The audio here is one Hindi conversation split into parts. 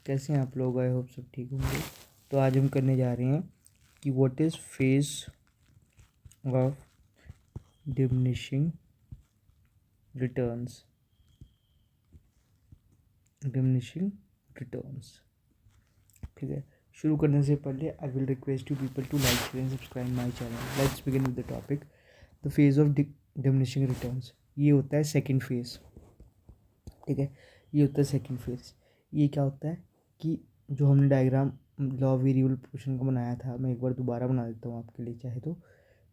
कैसे हैं आप लोग? आई होप सब ठीक होंगे। तो आज हम करने जा रहे हैं कि what is phase of diminishing returns. ठीक है, शुरू करने से पहले I will request you people to like, share and subscribe my channel. Let's begin with the topic. The phase of diminishing returns, ये होता है सेकंड फेज। ठीक है, ये होता है सेकंड फेज। ये क्या होता है कि जो हमने डायग्राम लॉ वेरिएबल पोर्शन का बनाया था, मैं एक बार दोबारा बना देता हूँ आपके लिए चाहे तो।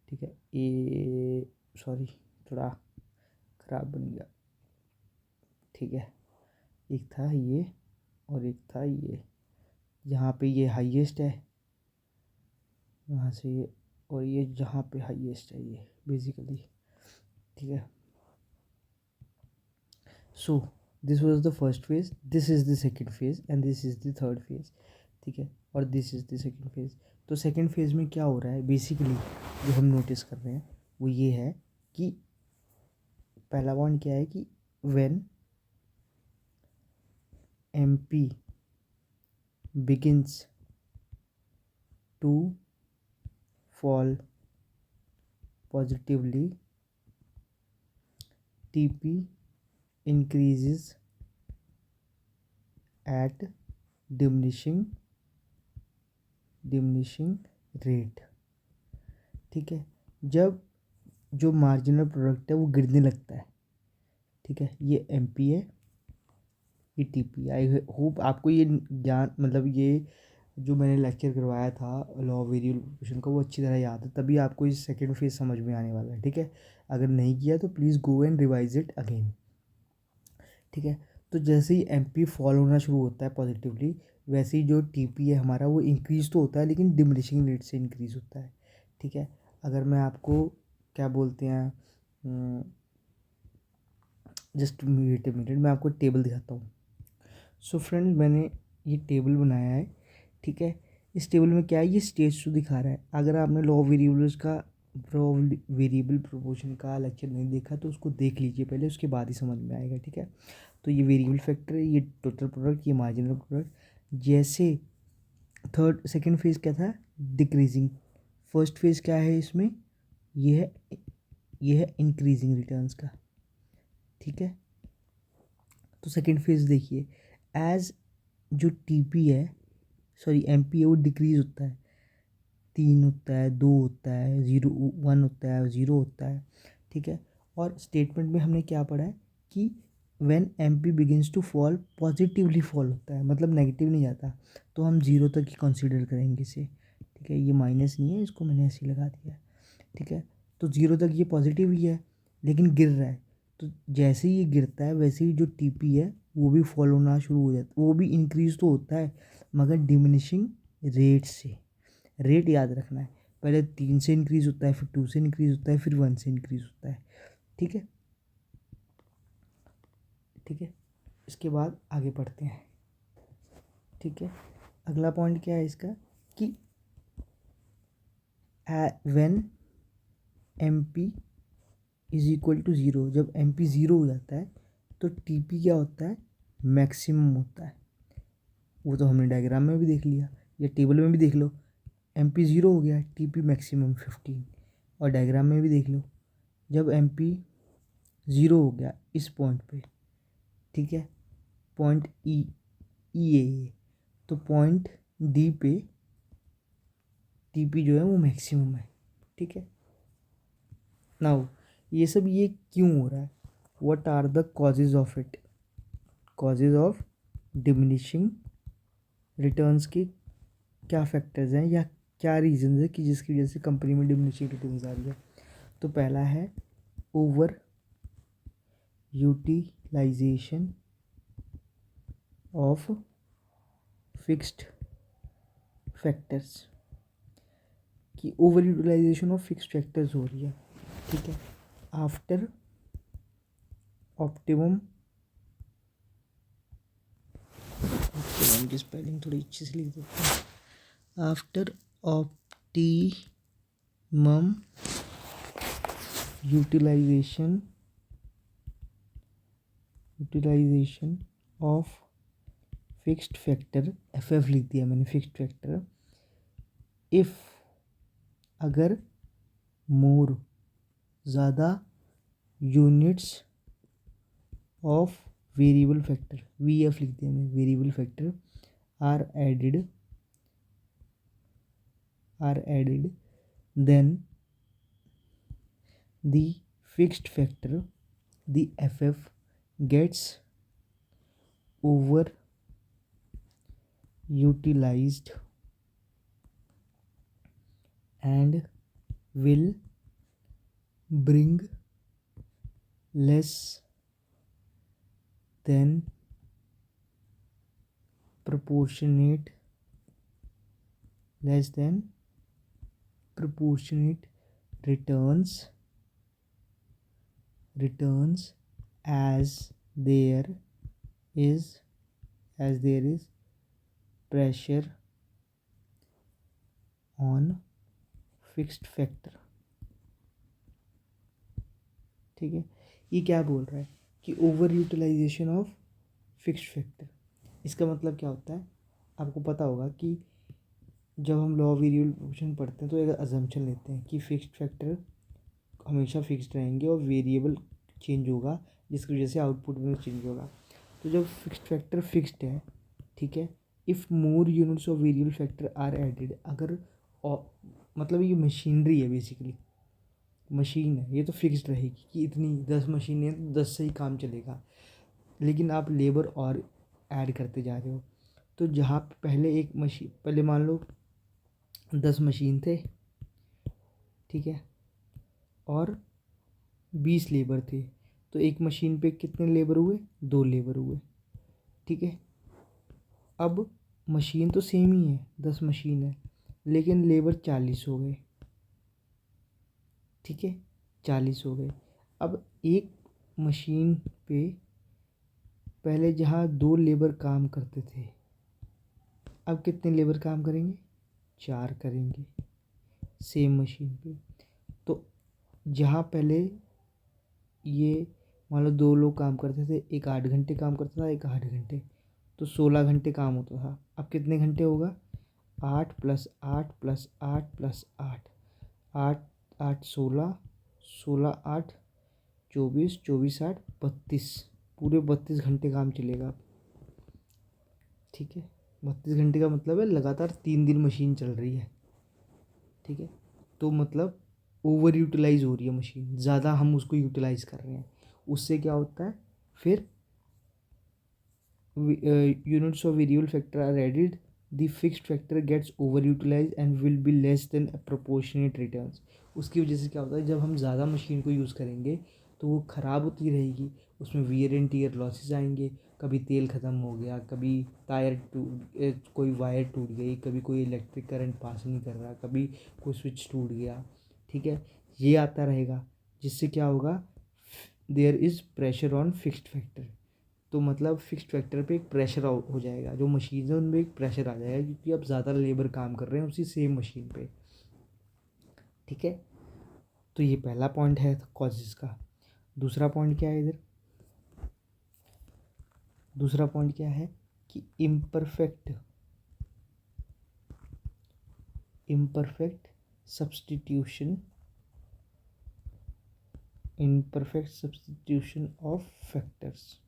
ठीक है, ये सॉरी थोड़ा ख़राब बन गया। ठीक है, एक था ये और एक था ये। यहाँ पे ये हाईएस्ट है, यहाँ से ये, और ये जहाँ पे हाईएस्ट है ये बेसिकली। ठीक है, so this was the first phase, this is the second phase and this is the third phase. ठीक है, और this is the second phase. तो सेकंड फेज में क्या हो रहा है बेसिकली, जो हम नोटिस कर रहे हैं वो ये है कि पहला पॉइंट क्या है कि when MP begins to fall positively, TP increases at diminishing rate। ठीक है, जब जो मार्जिनल प्रोडक्ट है वो गिरने लगता है। ठीक है, ये MP है, ये TP। आई होप आपको ये ज्ञान, मतलब ये जो मैंने लेक्चर करवाया था लॉ वेरिएबल प्रोपोर्शन का, वो अच्छी तरह याद है, तभी आपको इस सेकंड फेज समझ में आने वाला है। ठीक है, अगर नहीं किया तो please go and revise it again. ठीक है, तो जैसे ही MP फॉल होना शुरू होता है पॉजिटिवली, वैसे ही जो TP है हमारा वो इंक्रीज़ तो होता है लेकिन डिमिनिशिंग रेट से इंक्रीज़ होता है। ठीक है, अगर मैं आपको क्या बोलते हैं, जस्ट वेट अ मिनट, मैं आपको टेबल दिखाता हूँ। सो फ्रेंड्स, मैंने ये टेबल बनाया है। ठीक है, इस टेबल में क्या है, ये स्टेज टू दिखा रहा है। अगर आपने लॉ वेरिएबल्स का वेरिएबल प्रोपोर्शन का लेक्चर नहीं देखा तो उसको देख लीजिए पहले, उसके बाद ही समझ में आएगा। ठीक है, तो ये वेरिएबल फैक्टर है, ये टोटल प्रोडक्ट, ये मार्जिनल प्रोडक्ट। जैसे थर्ड सेकंड फेज क्या था, डिक्रीजिंग। फर्स्ट फेज क्या है इसमें, ये है इंक्रीजिंग रिटर्न्स का। ठीक है, तो सेकंड फेज देखिए, एज जो TP है, सॉरी MP है, वो डिक्रीज होता है। 3 होता है, 2 होता है, 0 1 होता है, 0 होता है। ठीक है, और स्टेटमेंट में हमने क्या पढ़ा है कि when MP begins to fall positively fall होता है, मतलब नेगेटिव नहीं जाता, तो हम 0 तक ही कंसीडर करेंगे इसे। ठीक है, ये माइनस नहीं है, इसको मैंने ऐसे ही लगा दिया है। ठीक है, तो 0 तक ये पॉजिटिव ही है लेकिन गिर रहा है। तो जैसे ही ये गिरता है वैसे ही जो TP है वो भी फॉल होना शुरू हो जाता है, वो भी इंक्रीज तो होता है मगर डिमिनिशिंग रेट से। रेट याद रखना है, पहले 3 से इंक्रीज होता है, फिर 2 से इंक्रीज होता है, फिर 1 से इंक्रीज होता है। ठीक है, ठीक है, इसके बाद आगे बढ़ते हैं। ठीक है, अगला पॉइंट क्या है इसका कि when MP is equal to 0, जब MP 0 हो जाता है तो TP क्या होता है, मैक्सिमम होता है। वो तो हमने डायग्राम में भी देख लिया, या टेबल में भी देख लो। MP 0 हो गया, TP मैक्सिमम 15। और डायग्राम में भी देख लो, जब MP 0 हो गया इस पॉइंट पे, ठीक है, पॉइंट E है, तो पॉइंट D पे TP जो है वो मैक्सिमम है। ठीक है, नाउ ये सब ये क्यों हो रहा है, what are the causes of it, causes of diminishing returns के क्या फैक्टर्स हैं या क्या रीजन है कि जिसकी वजह से कंपनी में डिमिनिशिंग रिटर्न्स आ रही है। तो पहला है over utilisation of fixed factors, कि over utilisation of fixed factors हो रही है। ठीक है, आफ्टर ऑप्टिमम, ऑप्टिमम की स्पेलिंग थोड़ी अच्छी से लिख देते हैं, after optimum utilisation of fixed factor F F लिख दिया मैंने, फिक्स्ड फैक्टर इफ़ अगर मोर ज़्यादा units of variable factor, V F लिख दिया मैंने, variable factor are added then the fixed factor, the FF, gets over utilized and will bring less than proportionate returns as there is pressure on fixed factor। ठीक है, ये क्या बोल रहा है कि over utilisation of fixed factor. इसका मतलब क्या होता है, आपको पता होगा कि जब हम लॉ ऑफ वेरिएबल फंक्शन पढ़ते हैं तो एक अजम्पशन लेते हैं कि फिक्स्ड फैक्टर हमेशा फिक्स्ड रहेंगे और वेरिएबल चेंज होगा, जिसकी वजह से आउटपुट में चेंज होगा। तो जब फिक्स्ड फैक्टर फिक्स्ड है, ठीक है, if more units of variable factor are added, अगर मतलब ये मशीनरी है, बेसिकली मशीन है, ये तो फिक्स्ड रहेगी कि इतनी 10 मशीनें 10 से ही काम चलेगा, लेकिन आप लेबर और ऐड करते जा रहे हो। तो जहाँ पहले एक मशीन, पहले मान लो 10 मशीन थे, ठीक है, और 20 लेबर थे, तो एक मशीन पे कितने लेबर हुए, 2 लेबर हुए, ठीक है। अब मशीन तो सेम ही है, 10 मशीन है, लेकिन लेबर 40 हो गए, ठीक है, 40 हो गए। अब एक मशीन पे पहले जहाँ 2 लेबर काम करते थे, अब कितने लेबर काम करेंगे, 4 करेंगे सेम मशीन पे। तो जहाँ पहले ये मान लो 2 लोग काम करते थे, एक 8 घंटे काम करता था, एक 8 घंटे, तो 16 घंटे काम होता था। अब कितने घंटे होगा, 8 + 8 + 8 + 8, 8 8 16, 16 8 24, 24 8 32, पूरे 32 घंटे काम चलेगा। ठीक है, 32 घंटे का मतलब है लगातार 3 दिन मशीन चल रही है, ठीक है। तो मतलब ओवर यूटिलाइज हो रही है मशीन, ज़्यादा हम उसको यूटिलाइज कर रहे हैं। उससे क्या होता है फिर, units of variable factor are added, the fixed factor gets overutilized and will be less than proportionate returns। उसकी वजह से क्या होता है, जब हम ज़्यादा मशीन को यूज़ करेंगे तो वो ख़राब होती रहेगी, उसमें वियर एंड टियर लॉसेस आएंगे, कभी तेल ख़त्म हो गया, कभी टायर कोई वायर टूट गई, कभी कोई इलेक्ट्रिक करंट पास नहीं कर रहा, कभी कोई स्विच टूट गया, ठीक है, ये आता रहेगा, जिससे क्या होगा, there is pressure on fixed factor. तो मतलब फिक्स्ड फैक्टर पे एक प्रेशर हो जाएगा, जो मशीन है उनमें एक प्रेशर आ जाएगा, क्योंकि अब ज़्यादा लेबर काम कर रहे हैं उसी सेम मशीन पे, ठीक है। तो ये पहला पॉइंट है कॉजेज़ का। दूसरा पॉइंट क्या है इधर, दूसरा पॉइंट क्या है कि इम्परफेक्ट सब्स्टिट्यूशन ऑफ फैक्टर्स।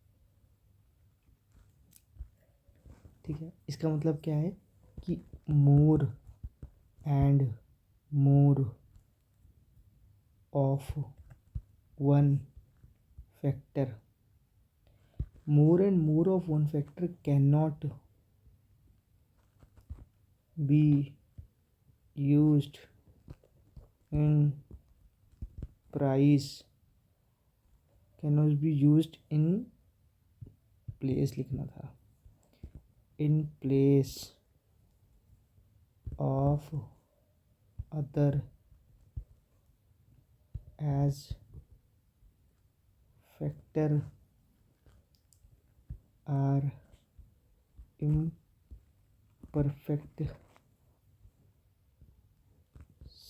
ठीक है, इसका मतलब क्या है कि मोर and more of one factor, more and more of one factor cannot be used in price, cannot be used in place, लिखना था, in place of other as factor are imperfect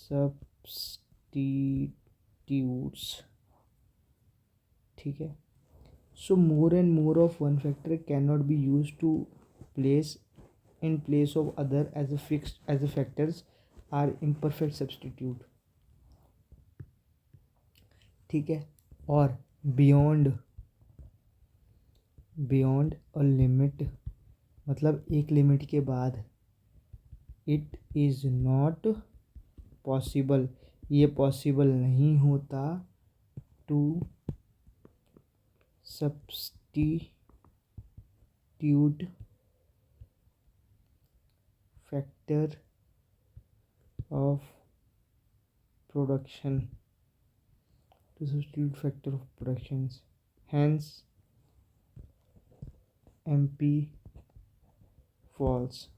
substitutes। ठीक है, so more and more of one factor cannot be used to place in place of other as a fixed as a factors are imperfect substitute. ठीक है. और beyond a limit मतलब एक लिमिट के बाद इट इज़ नॉट पॉसिबल, ये पॉसिबल नहीं होता to substitute factor of production hence MP falls.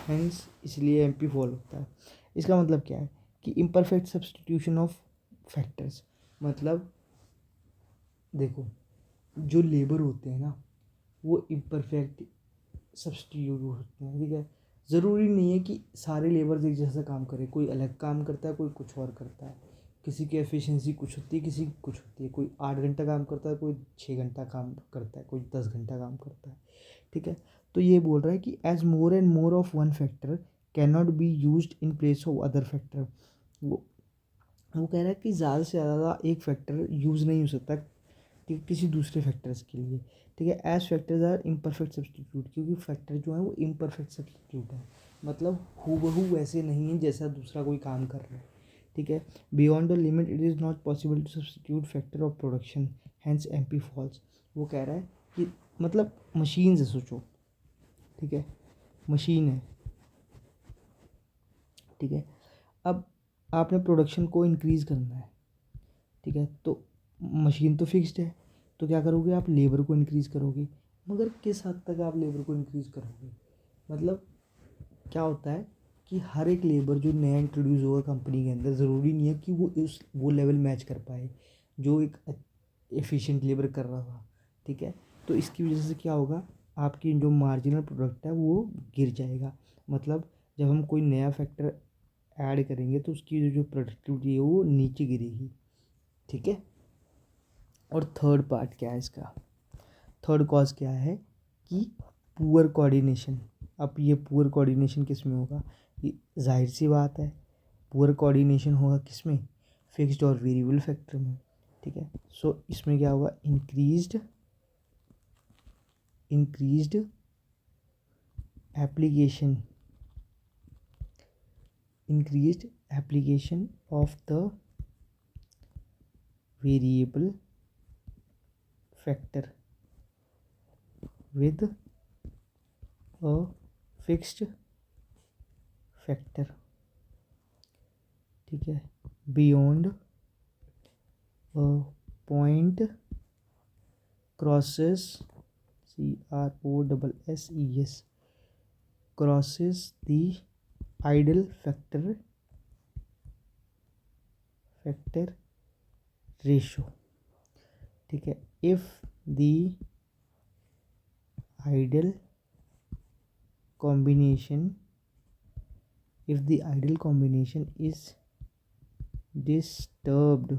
Hence इसलिए MP फॉल होता है. इसका मतलब क्या है कि इम्परफेक्ट सब्स्टिट्यूशन ऑफ फैक्टर्स मतलब देखो जो लेबर होते हैं ना वो इम्परफेक्ट सब्स्टिट्यूट होते हैं. ठीक है. ज़रूरी नहीं है कि सारे लेबर्स एक जैसा काम करें. कोई अलग काम करता है, कोई कुछ और करता है. किसी की एफिशिएंसी कुछ होती है, किसी की कुछ होती है. कोई 8 घंटा काम करता है, कोई 6 घंटा काम करता है, कोई 10 घंटा काम करता है. ठीक है. तो ये बोल रहा है कि as more and more of one factor can not be used in place of other factor. वो कह रहा है कि ज़्यादा से ज़्यादा एक फैक्टर यूज़ नहीं हो सकता किसी दूसरे फैक्टर्स के लिए. ठीक है. As factors are imperfect substitute क्योंकि फैक्टर जो है वो इम्परफेक्ट सब्स्टिट्यूट है. मतलब हूबहू वैसे नहीं है जैसा दूसरा कोई काम कर रहा है. ठीक है. Beyond the limit it is not possible to substitute factor of production hence MP falls. वो कह रहा है कि मतलब मशीन से सोचो. ठीक है. मशीन है. ठीक है. अब आपने प्रोडक्शन को इंक्रीज़ करना है. ठीक है. तो मशीन तो फिक्स्ड है, तो क्या करोगे आप लेबर को इंक्रीज़ करोगे. मगर किस हद तक आप लेबर को इंक्रीज़ करोगे. मतलब क्या होता है कि हर एक लेबर जो नया इंट्रोड्यूस होगा कंपनी के अंदर ज़रूरी नहीं है कि वो लेवल मैच कर पाए जो एक एफिशिएंट लेबर कर रहा था. ठीक है. तो इसकी वजह से क्या होगा आपकी जो मार्जिनल प्रोडक्ट है वो गिर जाएगा. मतलब जब हम कोई नया फैक्टर ऐड करेंगे तो उसकी जो प्रोडक्टिविटी है वो नीचे गिरेगी. ठीक है. और थर्ड पार्ट क्या है इसका. थर्ड कॉज क्या है कि पुअर कोऑर्डिनेशन. अब ये पुअर कोऑर्डिनेशन किस में होगा. ये जाहिर सी बात है पुअर कोऑर्डिनेशन होगा किस में, फिक्स्ड और वेरिएबल फैक्टर में. ठीक है. सो इसमें क्या होगा increased application of the variable factor with a fixed factor. ठीक है. beyond a point crosses crosses the ideal factor ratio. ठीक है. if the ideal combination is disturbed.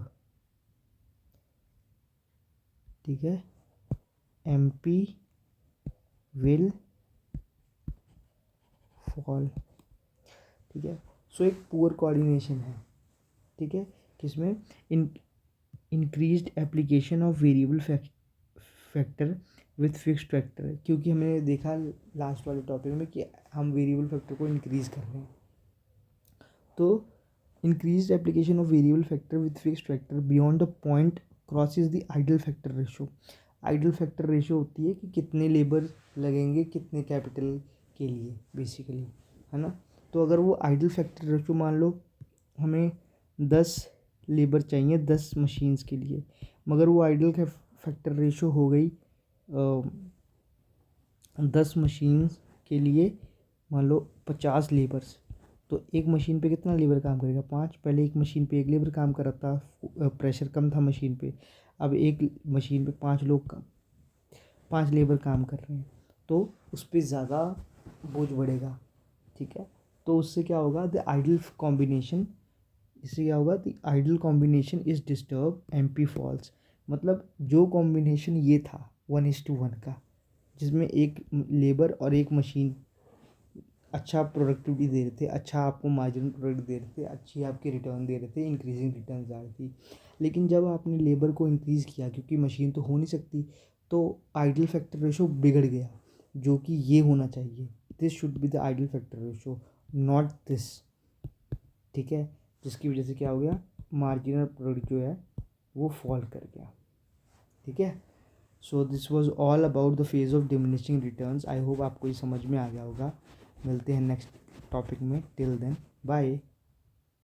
ठीक है. MP will fall. ठीक है. सो एक पुअर कोऑर्डिनेशन है. ठीक है. किसमें increased application of variable factor with fixed factor. क्योंकि हमने देखा लास्ट वाले टॉपिक में कि हम वेरिएबल फैक्टर को इंक्रीज़ कर रहे हैं. तो increased application of variable factor with fixed factor beyond the point crosses the ideal factor ratio. Ideal factor ratio होती है कि कितने लेबर लगेंगे कितने कैपिटल के लिए बेसिकली, है ना. तो अगर वो आइडल फैक्टर रेशो मान लो हमें 10 लेबर चाहिए 10 मशीन्स के लिए, मगर वो आइडल फैक्टर रेशो हो गई 10 मशीन्स के लिए मान लो 50 लेबर्स. तो एक मशीन पे कितना लेबर काम करेगा 5. पहले एक मशीन पे एक लेबर काम कर रहा था, प्रेशर कम था मशीन पे. अब एक मशीन पे 5 लेबर काम कर रहे हैं तो उस पर ज़्यादा बोझ बढ़ेगा. ठीक है. तो उससे क्या होगा the ideal combination is disturb MP falls. मतलब जो कॉम्बिनेशन ये था 1:1 का, जिसमें एक लेबर और एक मशीन अच्छा प्रोडक्टिविटी दे रहे थे, अच्छा आपको मार्जिनल प्रोडक्ट दे रहे थे, अच्छी आपकी रिटर्न दे रहे थे, इंक्रीजिंग रिटर्न आ रही थी। लेकिन जब आपने लेबर को इंक्रीज़ किया, क्योंकि मशीन तो हो नहीं सकती, तो आइडल फैक्टर रेशो बिगड़ गया, जो कि ये होना चाहिए, this should be the ideal factor ratio, not this. ठीक है, जिसकी वजह से क्या हो गया, मार्जिनल प्रोडक्ट जो है वो फॉल कर गया। ठीक है, so this was all about the phase of diminishing returns. I hope आपको ये समझ में आ गया होगा। मिलते हैं नेक्स्ट टॉपिक में, टिल देन बाय।